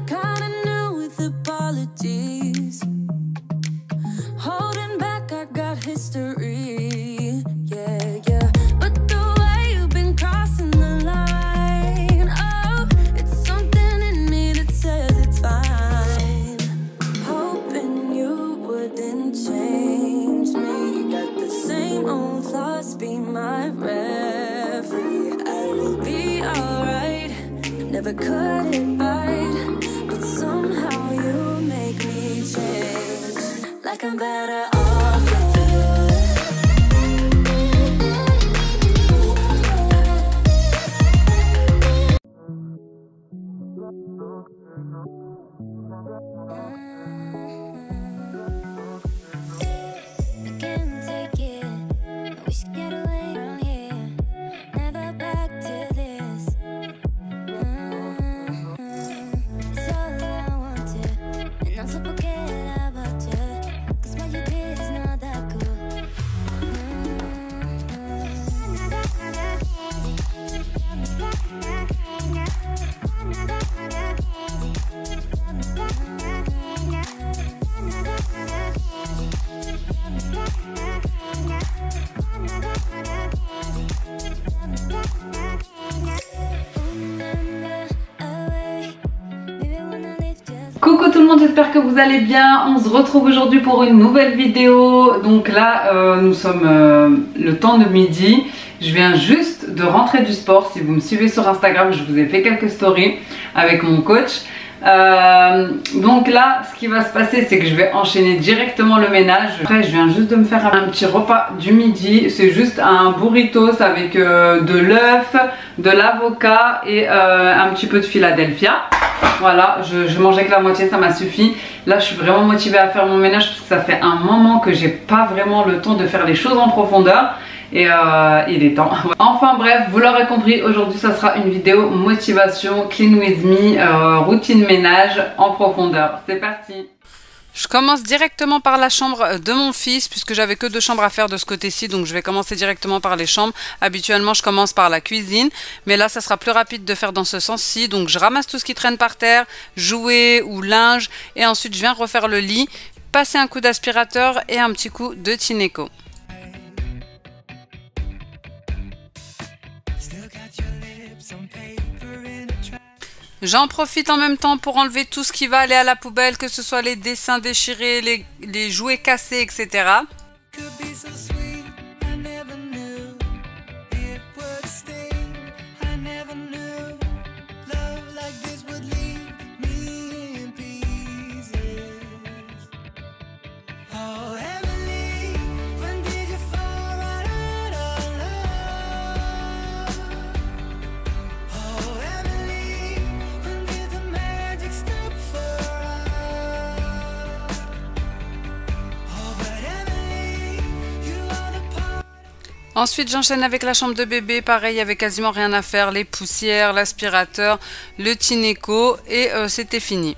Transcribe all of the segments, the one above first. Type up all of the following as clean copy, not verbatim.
Kinda new with apologies. Holding back, I got history. Yeah, yeah. But the way you've been crossing the line, oh, it's something in me that says it's fine. Hoping you wouldn't change me. Got the same old thoughts, be my referee. I will be alright. Never cut it right, but somehow you make me change. Like I'm better off with I can't take it. I wish I get away from here. Never back to this. It's all I wanted, and I'm so forget about you. 'Cause what you did is not that cool. Coucou tout le monde, j'espère que vous allez bien. On se retrouve aujourd'hui pour une nouvelle vidéo. Donc là, nous sommes le temps de midi. Je viens juste de rentrer du sport. Si vous me suivez sur Instagram, je vous ai fait quelques stories avec mon coach. Donc là, ce qui va se passer, c'est que je vais enchaîner directement le ménage. Après, je viens juste de me faire un petit repas du midi. C'est juste un burritos avec de l'œuf, de l'avocat et un petit peu de Philadelphia. Voilà, je mangeais que la moitié, ça m'a suffi. Là, je suis vraiment motivée à faire mon ménage parce que ça fait un moment que j'ai pas vraiment le temps de faire les choses en profondeur. Et il est temps. Enfin bref, vous l'aurez compris, aujourd'hui ça sera une vidéo motivation, clean with me, routine ménage en profondeur. C'est parti. Je commence directement par la chambre de mon fils puisque j'avais que 2 chambres à faire de ce côté-ci, donc je vais commencer directement par les chambres. Habituellement je commence par la cuisine, mais là ça sera plus rapide de faire dans ce sens-ci. Donc je ramasse tout ce qui traîne par terre, jouets ou linge, et ensuite je viens refaire le lit, passer un coup d'aspirateur et un petit coup de Tineco. J'en profite en même temps pour enlever tout ce qui va aller à la poubelle, que ce soit les dessins déchirés, les jouets cassés, etc. Ensuite j'enchaîne avec la chambre de bébé, pareil, il n'y avait quasiment rien à faire, les poussières, l'aspirateur, le Tineco et c'était fini.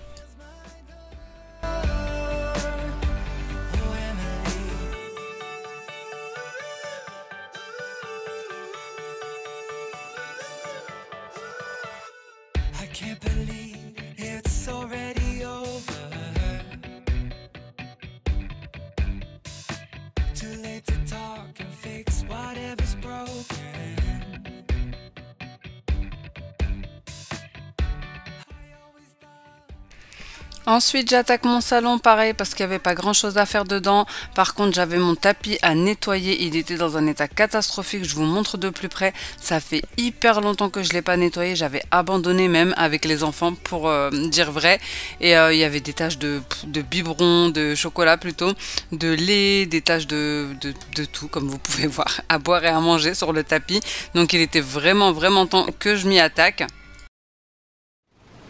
Ensuite j'attaque mon salon, pareil, parce qu'il n'y avait pas grand chose à faire dedans. Par contre j'avais mon tapis à nettoyer, il était dans un état catastrophique, je vous montre de plus près. Ça fait hyper longtemps que je ne l'ai pas nettoyé, j'avais abandonné même avec les enfants pour dire vrai. Et il y avait des taches de biberon, de chocolat plutôt, de lait, des taches de tout, comme vous pouvez voir, à boire et à manger sur le tapis. Donc il était vraiment temps que je m'y attaque.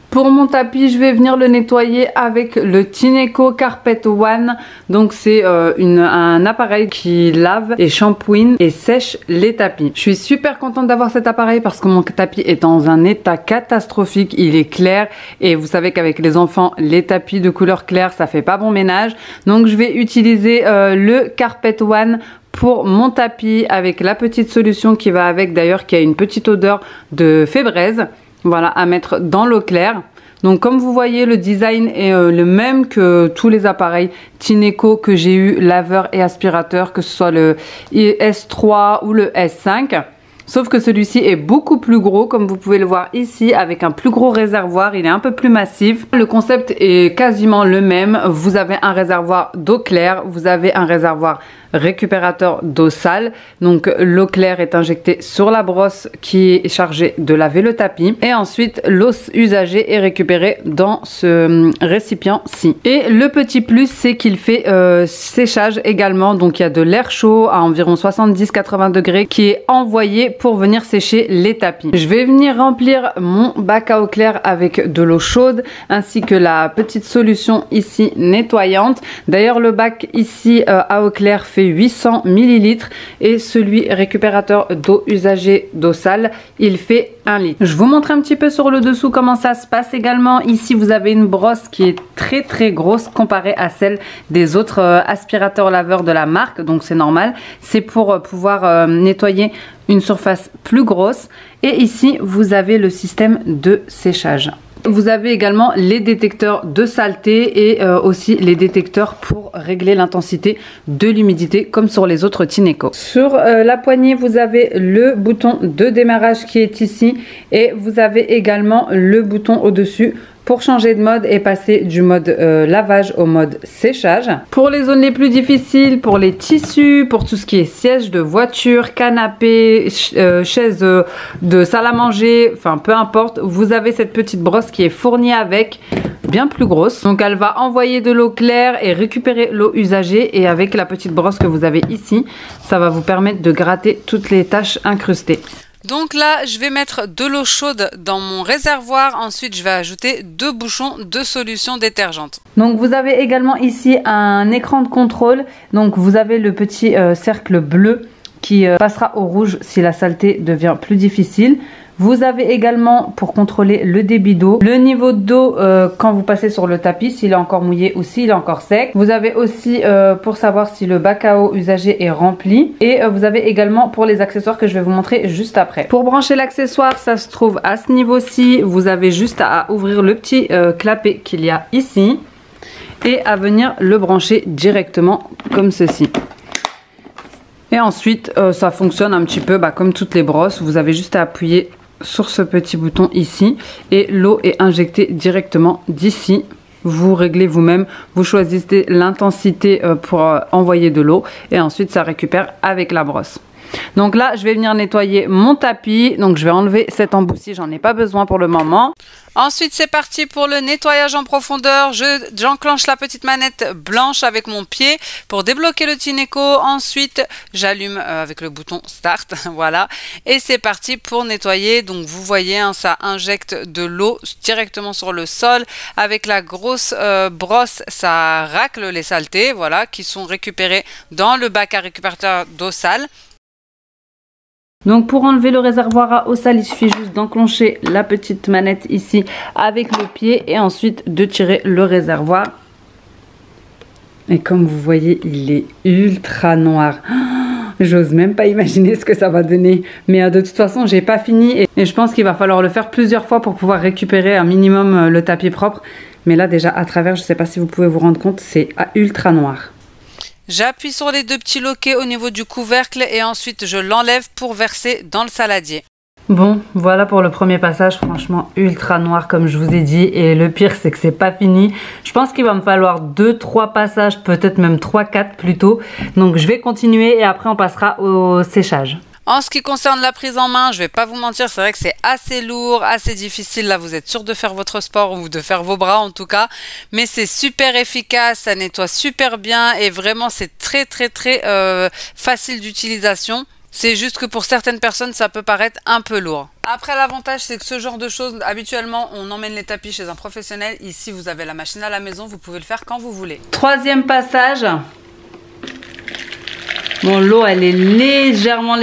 Pour mon tapis, je vais venir le nettoyer avec le Tineco Carpet One. Donc c'est un appareil qui lave et shampooine et sèche les tapis. Je suis super contente d'avoir cet appareil parce que mon tapis est dans un état catastrophique. Il est clair et vous savez qu'avec les enfants, les tapis de couleur claire, ça fait pas bon ménage. Donc je vais utiliser le Carpet One pour mon tapis avec la petite solution qui va avec, d'ailleurs, qui a une petite odeur de fée braise. Voilà, à mettre dans l'eau claire. Donc comme vous voyez, le design est le même que tous les appareils Tineco que j'ai eu, laveur et aspirateur, que ce soit le S3 ou le S5. Sauf que celui-ci est beaucoup plus gros, comme vous pouvez le voir ici, avec un plus gros réservoir. Il est un peu plus massif. Le concept est quasiment le même. Vous avez un réservoir d'eau claire, vous avez un réservoir récupérateur d'eau sale. Donc l'eau claire est injectée sur la brosse qui est chargée de laver le tapis. Et ensuite, l'eau usagée est récupérée dans ce récipient-ci. Et le petit plus, c'est qu'il fait séchage également. Donc il y a de l'air chaud à environ 70-80 degrés qui est envoyé pour venir sécher les tapis. Je vais venir remplir mon bac à eau claire avec de l'eau chaude ainsi que la petite solution ici nettoyante. D'ailleurs, le bac ici à eau claire fait 800 ml et celui récupérateur d'eau usagée d'eau sale, il fait 1 litre. Je vous montre un petit peu sur le dessous comment ça se passe également. Ici, vous avez une brosse qui est très grosse comparée à celle des autres aspirateurs laveurs de la marque, donc c'est normal. C'est pour pouvoir nettoyer une surface plus grosse. Et ici, vous avez le système de séchage. Vous avez également les détecteurs de saleté et aussi les détecteurs pour régler l'intensité de l'humidité comme sur les autres Tineco. Sur la poignée, vous avez le bouton de démarrage qui est ici et vous avez également le bouton au-dessus pour changer de mode et passer du mode lavage au mode séchage. Pour les zones les plus difficiles, pour les tissus, pour tout ce qui est siège de voiture, canapé, chaise de salle à manger, enfin peu importe, vous avez cette petite brosse qui est fournie avec, bien plus grosse. Donc elle va envoyer de l'eau claire et récupérer l'eau usagée, et avec la petite brosse que vous avez ici, ça va vous permettre de gratter toutes les taches incrustées. Donc là, je vais mettre de l'eau chaude dans mon réservoir. Ensuite, je vais ajouter 2 bouchons de solution détergente. Donc vous avez également ici un écran de contrôle. Donc vous avez le petit cercle bleu qui passera au rouge si la saleté devient plus difficile. Vous avez également pour contrôler le débit d'eau, le niveau d'eau quand vous passez sur le tapis, s'il est encore mouillé ou s'il est encore sec. Vous avez aussi pour savoir si le bac à eau usagé est rempli. Et vous avez également pour les accessoires que je vais vous montrer juste après. Pour brancher l'accessoire, ça se trouve à ce niveau-ci. Vous avez juste à ouvrir le petit clapet qu'il y a ici et à venir le brancher directement comme ceci. Et ensuite, ça fonctionne un petit peu comme toutes les brosses. Vous avez juste à appuyer sur ce petit bouton ici et l'eau est injectée directement d'ici. Vous réglez vous-même, vous choisissez l'intensité pour envoyer de l'eau et ensuite ça récupère avec la brosse. Donc là, je vais venir nettoyer mon tapis. Donc je vais enlever cet embout-ci, j'en ai pas besoin pour le moment. Ensuite, c'est parti pour le nettoyage en profondeur. J'enclenche la petite manette blanche avec mon pied pour débloquer le Tineco. Ensuite, j'allume avec le bouton Start. Voilà. Et c'est parti pour nettoyer. Donc vous voyez, hein, ça injecte de l'eau directement sur le sol. Avec la grosse brosse, ça racle les saletés, voilà, qui sont récupérées dans le bac à récupérateur d'eau sale. Donc pour enlever le réservoir à eau sale, il suffit juste d'enclencher la petite manette ici avec le pied et ensuite de tirer le réservoir. Et comme vous voyez, il est ultra noir. J'ose même pas imaginer ce que ça va donner. Mais de toute façon, j'ai pas fini et je pense qu'il va falloir le faire plusieurs fois pour pouvoir récupérer un minimum le tapis propre. Mais là déjà à travers, je sais pas si vous pouvez vous rendre compte, c'est ultra noir. J'appuie sur les 2 petits loquets au niveau du couvercle et ensuite je l'enlève pour verser dans le saladier. Bon, voilà pour le premier passage, franchement ultra noir comme je vous ai dit, et le pire c'est que c'est pas fini. Je pense qu'il va me falloir 2-3 passages, peut-être même 3-4 plutôt. Donc je vais continuer et après on passera au séchage. En ce qui concerne la prise en main, je vais pas vous mentir, c'est vrai que c'est assez lourd, assez difficile. Là, vous êtes sûr de faire votre sport ou de faire vos bras en tout cas. Mais c'est super efficace, ça nettoie super bien et vraiment c'est très facile d'utilisation. C'est juste que pour certaines personnes, ça peut paraître un peu lourd. Après, l'avantage, c'est que ce genre de choses, habituellement, on emmène les tapis chez un professionnel. Ici, vous avez la machine à la maison, vous pouvez le faire quand vous voulez. Troisième passage. Bon, l'eau elle est légèrement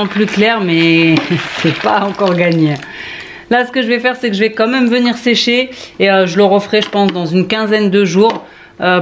plus claire, mais c'est pas encore gagné. Là, ce que je vais faire, c'est que je vais quand même venir sécher et je le referai, je pense, dans une quinzaine de jours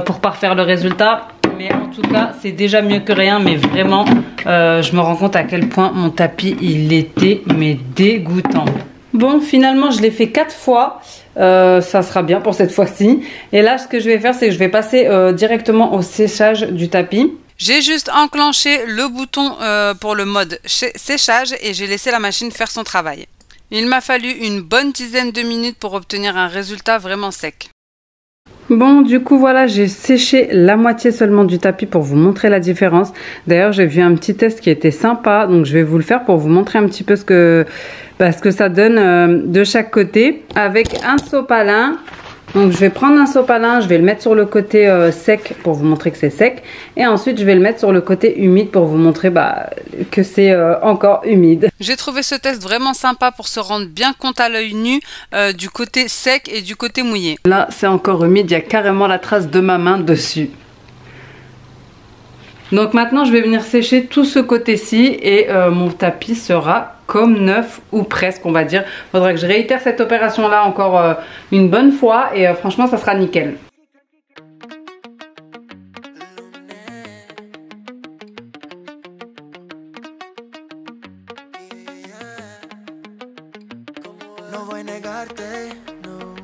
pour parfaire le résultat. Mais en tout cas, c'est déjà mieux que rien. Mais vraiment, je me rends compte à quel point mon tapis, il était mais dégoûtant. Bon, finalement, je l'ai fait 4 fois. Ça sera bien pour cette fois-ci. Et là, ce que je vais faire, c'est que je vais passer directement au séchage du tapis. J'ai juste enclenché le bouton pour le mode séchage et j'ai laissé la machine faire son travail. Il m'a fallu une bonne dizaine de minutes pour obtenir un résultat vraiment sec. Bon, du coup, voilà, j'ai séché la moitié seulement du tapis pour vous montrer la différence. D'ailleurs, j'ai vu un petit test qui était sympa, donc je vais vous le faire pour vous montrer un petit peu ce que ça donne de chaque côté. Avec un sopalin, donc je vais prendre un sopalin, je vais le mettre sur le côté sec pour vous montrer que c'est sec. Et ensuite, je vais le mettre sur le côté humide pour vous montrer que c'est encore humide. J'ai trouvé ce test vraiment sympa pour se rendre bien compte à l'œil nu du côté sec et du côté mouillé. Là, c'est encore humide, il y a carrément la trace de ma main dessus. Donc maintenant, je vais venir sécher tout ce côté-ci et mon tapis sera comme neuf ou presque, on va dire. Il faudra que je réitère cette opération-là encore une bonne fois et franchement, ça sera nickel. No voy a negarte, no.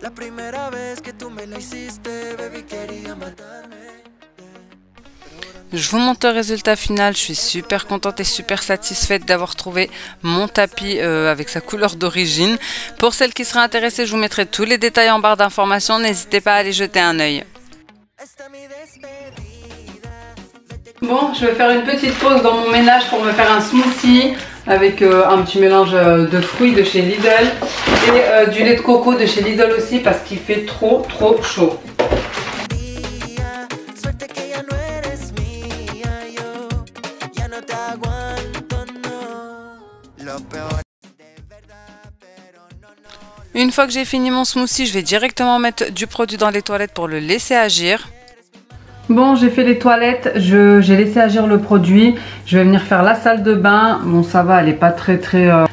La primera vez que tú me la hiciste, baby, quería matarme. Je vous montre le résultat final, je suis super contente et super satisfaite d'avoir trouvé mon tapis avec sa couleur d'origine. Pour celles qui seraient intéressées, je vous mettrai tous les détails en barre d'informations, n'hésitez pas à aller jeter un œil. Bon, je vais faire une petite pause dans mon ménage pour me faire un smoothie avec un petit mélange de fruits de chez Lidl et du lait de coco de chez Lidl aussi parce qu'il fait trop chaud. Une fois que j'ai fini mon smoothie, je vais directement mettre du produit dans les toilettes pour le laisser agir. Bon, j'ai fait les toilettes, j'ai laissé agir le produit. Je vais venir faire la salle de bain. Bon, ça va, elle est pas très...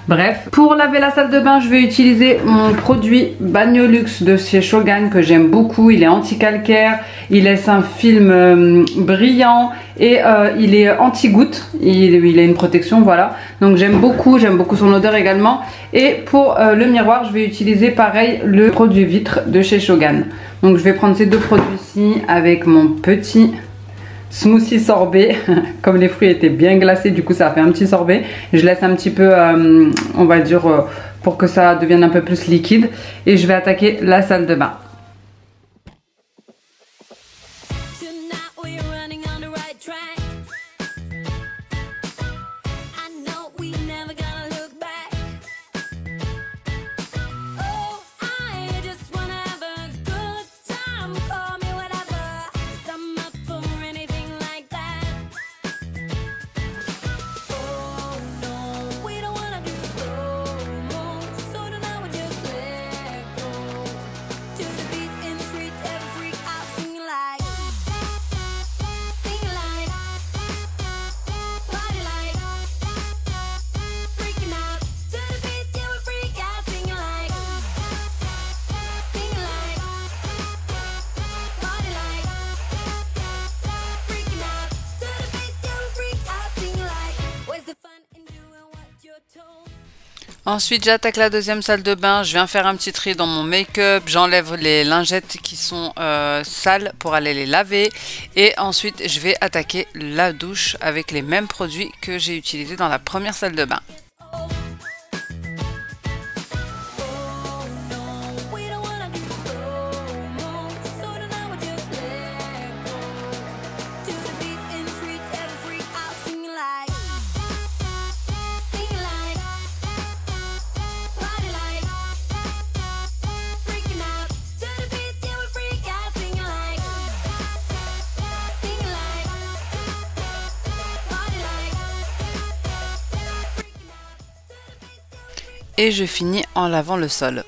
Bref, pour laver la salle de bain, je vais utiliser mon produit Bagnolux de chez Shogun que j'aime beaucoup. Il est anti-calcaire, il laisse un film brillant et il est anti-goutte. Il a une protection, voilà. Donc j'aime beaucoup son odeur également. Et pour le miroir, je vais utiliser pareil le produit vitre de chez Shogun. Donc je vais prendre ces deux produits-ci avec mon petit smoothie sorbet. Comme les fruits étaient bien glacés, du coup ça a fait un petit sorbet. Je laisse un petit peu, on va dire, pour que ça devienne un peu plus liquide. Et je vais attaquer la salle de bain. Ensuite, j'attaque la deuxième salle de bain. Je viens faire un petit tri dans mon make-up. J'enlève les lingettes qui sont sales pour aller les laver. Et ensuite, je vais attaquer la douche avec les mêmes produits que j'ai utilisés dans la première salle de bain. Et je finis en lavant le sol.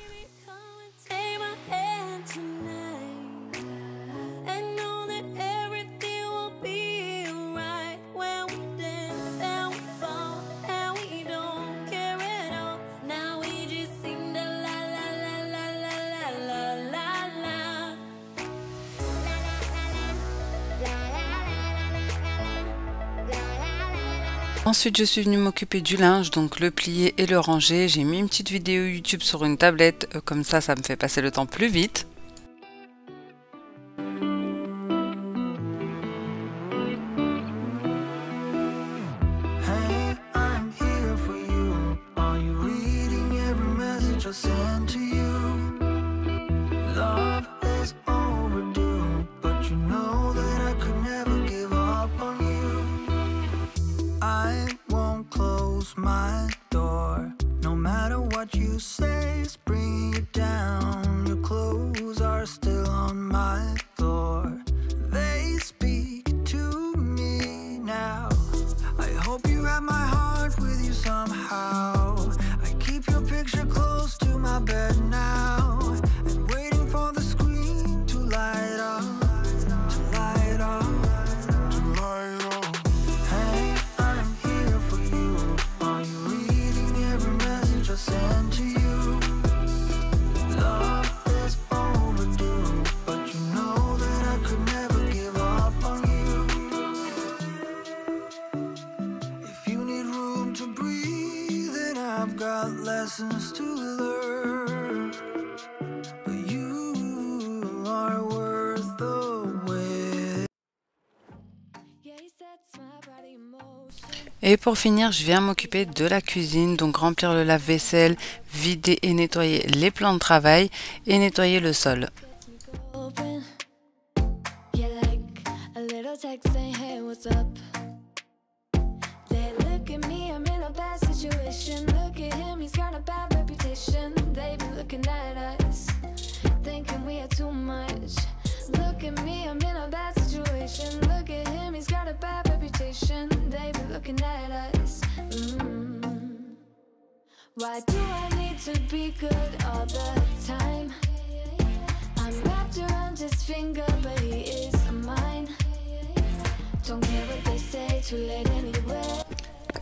Ensuite, je suis venue m'occuper du linge, donc le plier et le ranger. J'ai mis une petite vidéo YouTube sur une tablette, comme ça me fait passer le temps plus vite. My door, no matter what you say, it's bringing you down. Your clothes are still on my floor. They speak to me now. I hope you have my heart with you somehow. I keep your picture close to my bed now, and waiting for the screen to light up, to light up, to light up. Hey, I'm here for you. Are you reading every message I send to you? Love is overdue, but you know that I could never give up on you. If you need room to breathe, then I've got lessons to learn. But you are worth the wait. Et pour finir, je viens m'occuper de la cuisine, donc remplir le lave-vaisselle, vider et nettoyer les plans de travail et nettoyer le sol. Look at me, I'm in a bad situation. Look at him, he's got a bad reputation. They be looking at us. Why do I need to be good all the time? I'm wrapped around his finger, but he is mine. Don't care what they say, too late anyway.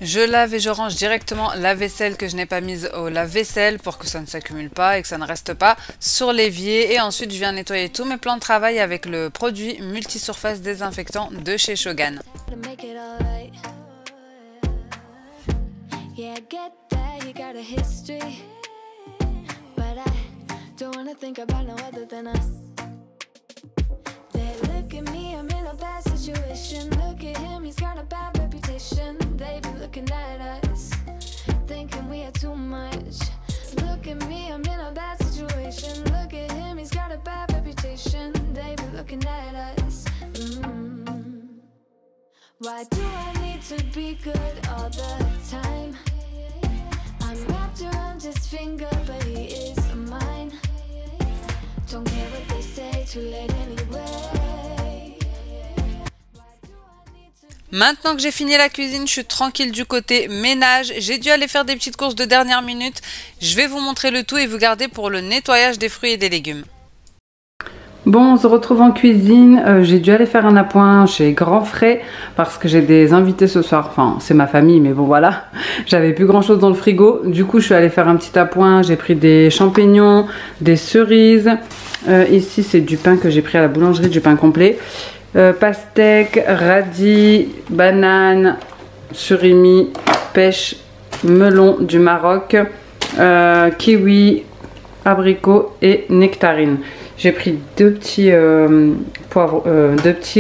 Je lave et je range directement la vaisselle que je n'ai pas mise au lave-vaisselle pour que ça ne s'accumule pas et que ça ne reste pas sur l'évier. Et ensuite, je viens nettoyer tous mes plans de travail avec le produit multisurface désinfectant de chez Shogun. Look at me, I'm in a bad situation. Look at him, he's got a bad reputation. They be looking at us, thinking we are too much. Look at me, I'm in a bad situation. Look at him, he's got a bad reputation. They be looking at us. Why do I need to be good all the time? I'm wrapped around his finger, but he is mine. Don't care what they say, too late anyway. Maintenant que j'ai fini la cuisine, je suis tranquille du côté ménage. J'ai dû aller faire des petites courses de dernière minute. Je vais vous montrer le tout et vous garder pour le nettoyage des fruits et des légumes. Bon, on se retrouve en cuisine. J'ai dû aller faire un appoint chez Grand Frais parce que j'ai des invités ce soir. Enfin, c'est ma famille, mais bon voilà. J'avais plus grand chose dans le frigo. Du coup, je suis allée faire un petit appoint. J'ai pris des champignons, des cerises. Ici, c'est du pain que j'ai pris à la boulangerie, du pain complet. Pastèque, radis, banane, surimi, pêche, melon du Maroc, kiwi, abricot et nectarine. J'ai pris deux petits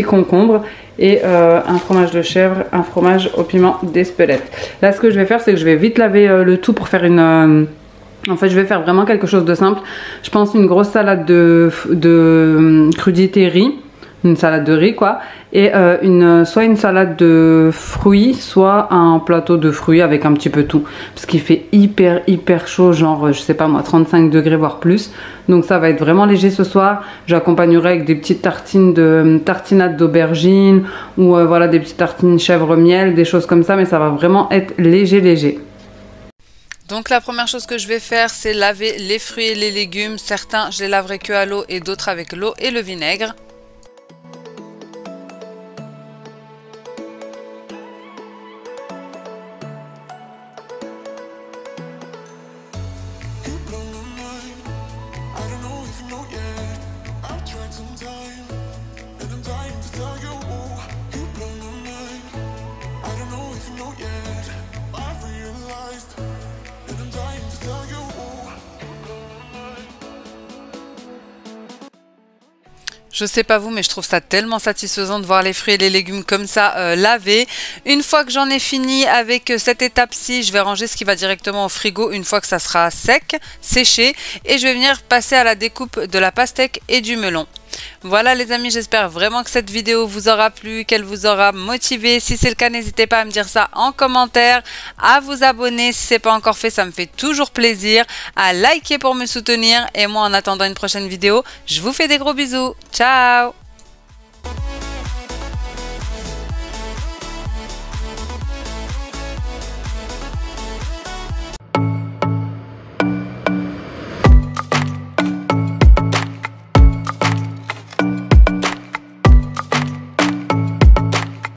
concombres et un fromage de chèvre, un fromage au piment d'Espelette. Là, ce que je vais faire, c'est que je vais vite laver le tout pour faire une... en fait, je vais faire vraiment quelque chose de simple. Je pense une grosse salade de crudité riz. Une salade de riz quoi, et soit une salade de fruits, soit un plateau de fruits avec un petit peu tout, parce qu'il fait hyper chaud, genre je sais pas moi 35 degrés voire plus, donc ça va être vraiment léger ce soir. J'accompagnerai avec des petites tartinades d'aubergine ou voilà des petites tartines chèvre miel, des choses comme ça, mais ça va vraiment être léger. Donc la première chose que je vais faire, c'est laver les fruits et les légumes. Certains je les laverai que à l'eau et d'autres avec l'eau et le vinaigre. And I'm dying to tell you, you blow my mind. I don't know if you know yet. Je sais pas vous, mais je trouve ça tellement satisfaisant de voir les fruits et les légumes comme ça lavés. Une fois que j'en ai fini avec cette étape-ci, je vais ranger ce qui va directement au frigo une fois que ça sera sec, séché. Et je vais venir passer à la découpe de la pastèque et du melon. Voilà les amis, j'espère vraiment que cette vidéo vous aura plu, qu'elle vous aura motivé. Si c'est le cas, n'hésitez pas à me dire ça en commentaire, à vous abonner si ce n'est pas encore fait, ça me fait toujours plaisir, à liker pour me soutenir. Et moi, en attendant une prochaine vidéo, je vous fais des gros bisous. Ciao!